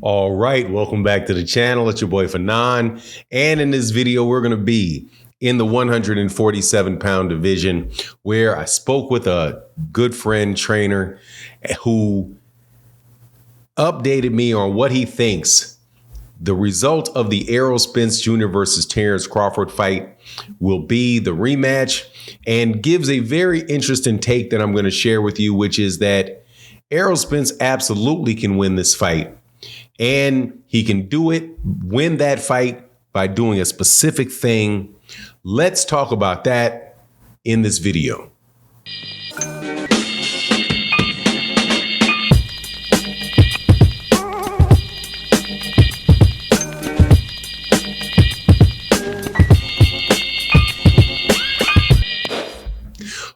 All right, welcome back to the channel. It's your boy Fanon. And in this video, we're going to be in the 147-pound division, where I spoke with a good friend trainer who updated me on what he thinks the result of the Errol Spence Jr. versus Terence Crawford fight will be, the rematch, and gives a very interesting take that I'm going to share with you, which is that Errol Spence absolutely can win this fight. And he can do it, win that fight by doing a specific thing. Let's talk about that in this video.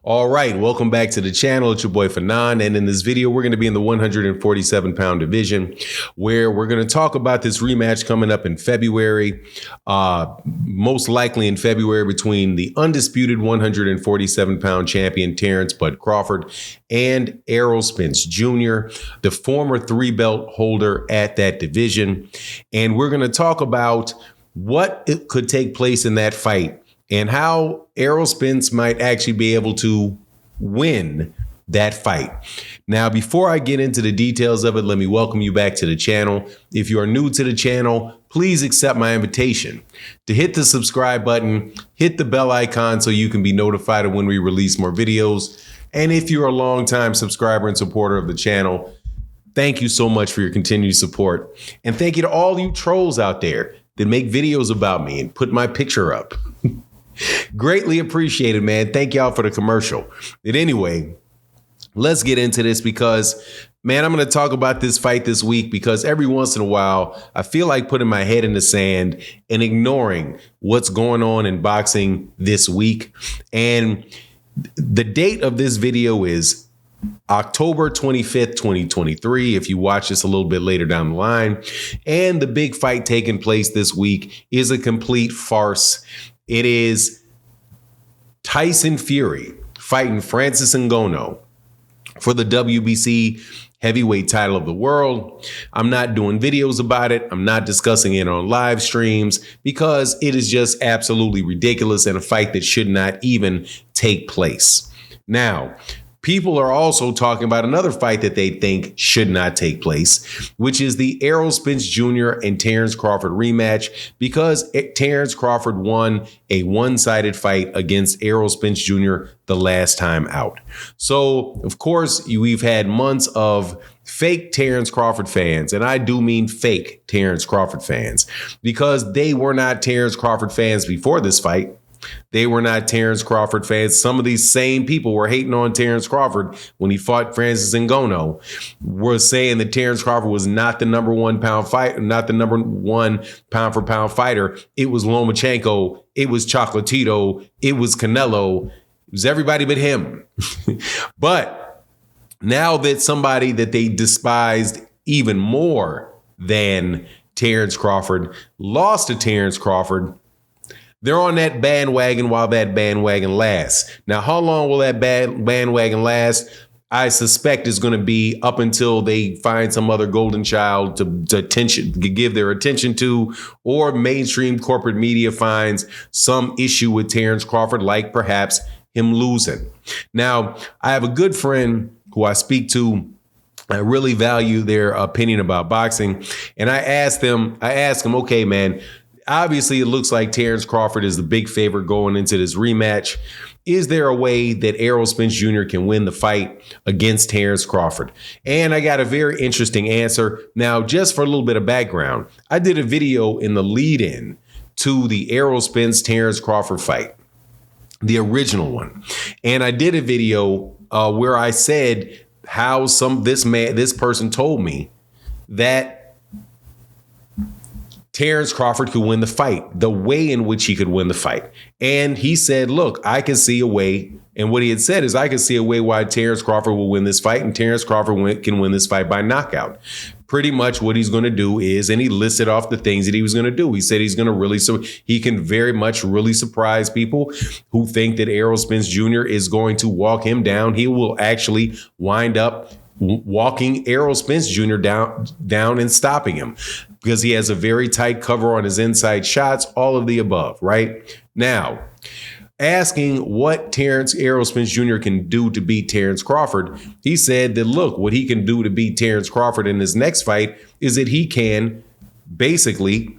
All right, welcome back to the channel. It's your boy Fanon, and in this video, we're going to be in the 147-pound division, where we're going to talk about this rematch coming up in February, most likely in February, between the undisputed 147-pound champion Terence Crawford and Errol Spence Jr., the former three-belt holder at that division. And we're going to talk about what it could take place in that fight and how Errol Spence might actually be able to win that fight. Now, before I get into the details of it, let me welcome you back to the channel. If you are new to the channel, please accept my invitation to hit the subscribe button, hit the bell icon so you can be notified of when we release more videos. And if you're a longtime subscriber and supporter of the channel, thank you so much for your continued support. And thank you to all you trolls out there that make videos about me and put my picture up. Greatly appreciated, man. Thank y'all for the commercial. But anyway, let's get into this because, man, I'm going to talk about this fight this week because every once in a while, I feel like putting my head in the sand and ignoring what's going on in boxing this week. And the date of this video is October 25th, 2023, if you watch this a little bit later down the line. And the big fight taking place this week is a complete farce. It is Tyson Fury fighting Francis Ngannou for the WBC heavyweight title of the world. I'm not doing videos about it. I'm not discussing it on live streams because it is just absolutely ridiculous and a fight that should not even take place. Now, people are also talking about another fight that they think should not take place, which is the Errol Spence Jr. and Terence Crawford rematch, because Terence Crawford won a one-sided fight against Errol Spence Jr. the last time out. So, of course, we've had months of fake Terence Crawford fans, and I do mean fake Terence Crawford fans, because they were not Terence Crawford fans before this fight. They were not Terence Crawford fans. Some of these same people were hating on Terence Crawford when he fought Francis Ngannou, were saying that Terence Crawford was not the number one pound fight, not the number one pound for pound fighter. It was Lomachenko. It was Chocolatito. It was Canelo. It was everybody but him. But now that somebody that they despised even more than Terence Crawford lost to Terence Crawford, they're on that bandwagon while that bandwagon lasts. Now, how long will that bandwagon last? I suspect it's going to be up until they find some other golden child to give their attention to, or mainstream corporate media finds some issue with Terence Crawford, like perhaps him losing. Now, I have a good friend who I speak to. I really value their opinion about boxing. And I asked him, okay, man, obviously, it looks like Terence Crawford is the big favorite going into this rematch. Is there a way that Errol Spence Jr. can win the fight against Terence Crawford? And I got a very interesting answer. Now, just for a little bit of background, I did a video in the lead-in to the Errol Spence Terence Crawford fight, the original one. And I did a video where I said how this person told me that Terence Crawford could win the fight, the way in which he could win the fight. And he said, look, I can see a way. And what he had said is, I can see a way why Terence Crawford will win this fight, and Terence Crawford can win this fight by knockout. Pretty much what he's going to do is, and he listed off the things that he was going to do. He said he's going to so he can very much really surprise people who think that Errol Spence Jr. is going to walk him down. He will actually wind up walking Errol Spence Jr. down and stopping him because he has a very tight cover on his inside shots, all of the above, right? Now, asking what Errol Spence Jr. can do to beat Terence Crawford, he said that, look, what he can do to beat Terence Crawford in his next fight is that he can basically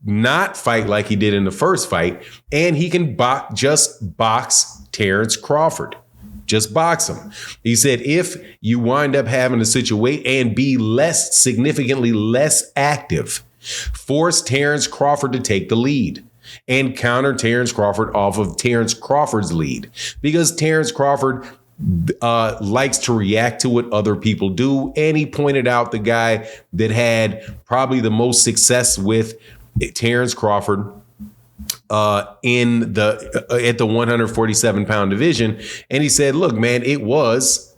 not fight like he did in the first fight, and he can just box Terence Crawford. Just box him. He said, if you wind up having a situation and be significantly less active, force Terence Crawford to take the lead and counter Terence Crawford off of Terence Crawford's lead, because Terence Crawford likes to react to what other people do. And he pointed out the guy that had probably the most success with Terence Crawford at the 147 pound division. And he said, look, man, it was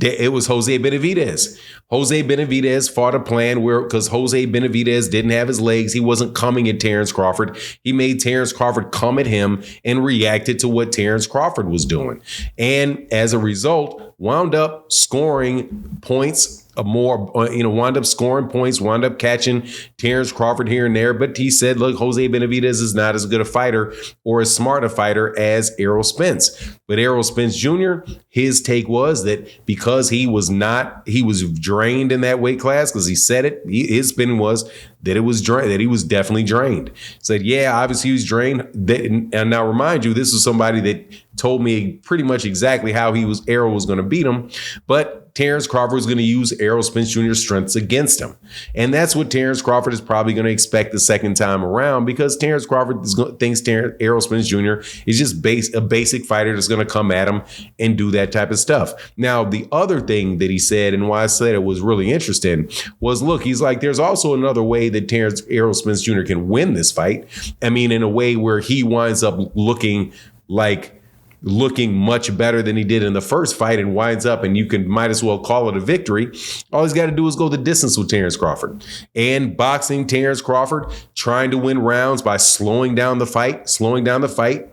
Jose Benavidez. Jose Benavidez fought a plan because Jose Benavidez didn't have his legs. He wasn't coming at Terence Crawford. He made Terence Crawford come at him and reacted to what Terence Crawford was doing. And as a result, wound up scoring points wound up scoring points, wound up catching Terence Crawford here and there. But he said, look, Jose Benavidez is not as good a fighter or as smart a fighter as Errol Spence. But Errol Spence Jr., his take was that because he was drained in that weight class, because he said it, his spin was that he was definitely drained. He said, yeah, obviously he was drained. And now remind you, this is somebody that told me pretty much exactly how Errol was going to beat him. But Terence Crawford is going to use Errol Spence Jr.'s strengths against him. And that's what Terence Crawford is probably going to expect the second time around, because Terence Crawford thinks Errol Spence Jr. is just a basic fighter that's going to come at him and do that type of stuff. Now, the other thing that he said, and why I said it was really interesting, was, look, he's like, there's also another way that Errol Spence Jr. can win this fight. I mean, in a way where he winds up looking much better than he did in the first fight and winds up, and you might as well call it a victory. All he's got to do is go the distance with Terence Crawford. And boxing Terence Crawford, trying to win rounds by slowing down the fight,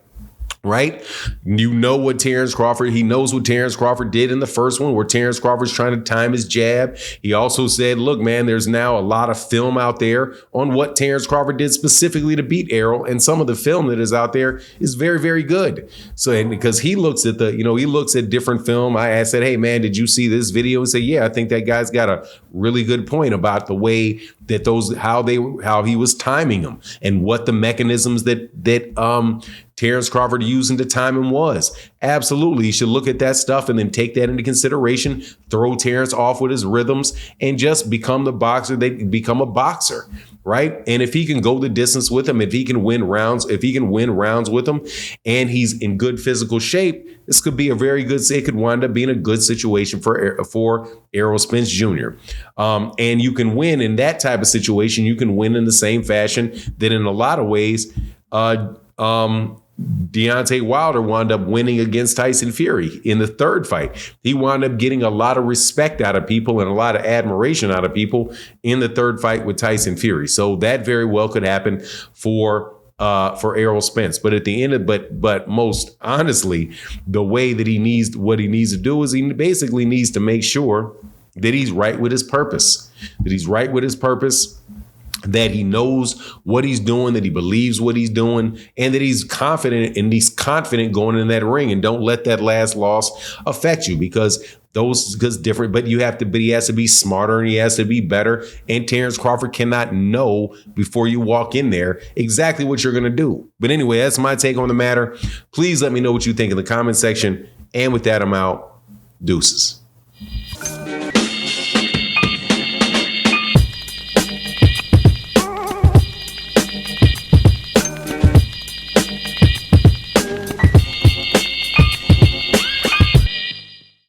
right? You know what Terence Crawford, he knows what Terence Crawford did in the first one, where Terence Crawford's trying to time his jab. He also said, look, man, there's now a lot of film out there on what Terence Crawford did specifically to beat Errol. And some of the film that is out there is very, very good. So, and because he looks at different film, I said, hey, man, did you see this video? And say, yeah, I think that guy's got a really good point about the way that how he was timing them and what the mechanisms that Terence Crawford using to time him was. Absolutely. You should look at that stuff and then take that into consideration, throw Terence off with his rhythms, and just become the boxer. They become a boxer, right? And if he can go the distance with him, if he can win rounds with him, and he's in good physical shape, this could be it could wind up being a good situation for Errol Spence Jr. And you can win in that type of situation. You can win in the same fashion that in a lot of ways, Deontay Wilder wound up winning against Tyson Fury in the third fight. He wound up getting a lot of respect out of people and a lot of admiration out of people in the third fight with Tyson Fury. So that very well could happen for Errol Spence. But at the end but most honestly, the way that what he needs to do is he basically needs to make sure that he's right with his purpose, that he knows what he's doing, that he believes what he's doing, and that he's confident going in that ring. And don't let that last loss affect you, because different, but he has to be smarter and he has to be better. And Terence Crawford cannot know before you walk in there exactly what you're going to do. But anyway, that's my take on the matter. Please let me know what you think in the comment section. And with that, I'm out. Deuces.